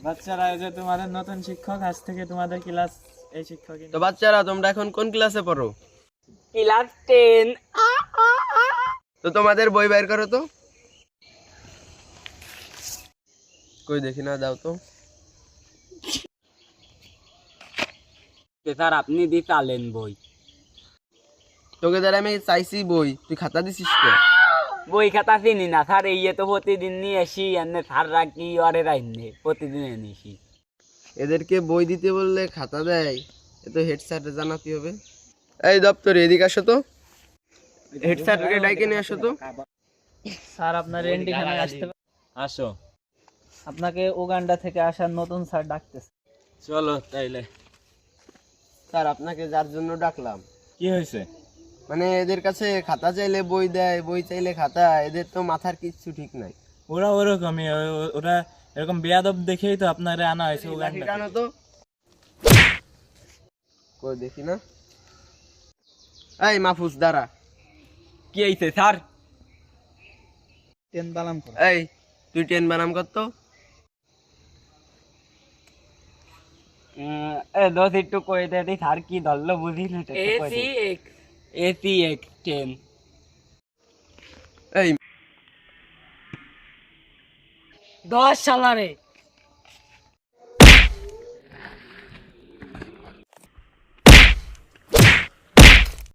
বাচ্চারা, এই যে তোমাদের নতুন শিক্ষক, আজ থেকে তোমাদের ক্লাস এই শিক্ষক। তো বাচ্চারা, তোমরা এখন কোন ক্লাসে পড়ো? ক্লাস 10। তো তোমাদের বই বের করো তো। কই দেখি না, দাও তো। স্যার আপনি দি চালেন বই। তোকে দ্বারা আমি চাইছি বই, তুই খাতা দিছিস কে? বই খাতা চিনি না স্যার, এই তো প্রতিদিন নিয়ে আসি, এনে স্যার রাখি অরে রাইনে প্রতিদিন এনেছি। এদেরকে বই দিতে বললে খাতা দেয়, এ তো হেড স্যার জানাতে হবে। এই দপ্তরে এদিকে আসো তো, হেড স্যারকে ডাইকে নিয়ে আসো তো। স্যার, আপনার এন্ড এখানে আসতে পারে? আসো। আপনাকে উগান্ডা থেকে আসার নতুন স্যার ডাকতেছে। চলো তাইলে। স্যার, আপনাকে যার জন্য ডাকলাম। কি হয়েছে? মানে এদের কাছে খাতা চাইলে বই দেয়, বই চাইলে খাতা, এদের তো মাথার কিচ্ছু ঠিক নাই। ওরা ওরকমই, ওরা এরকম বেয়াদব দেখেই তো আপনারা আনা হয়েছে উগান্ডা ঠিকানা তো কই দেখি না। এই মাহফুজ দাঁড়া। কি হয়েছে স্যার? টেন বালাম করে। এই তুই টেন বানাম কত? দোষ একটু কয়ে দে স্যার, কি ধরলো বুঝি না। এসি এক 10। এই 10 সালারে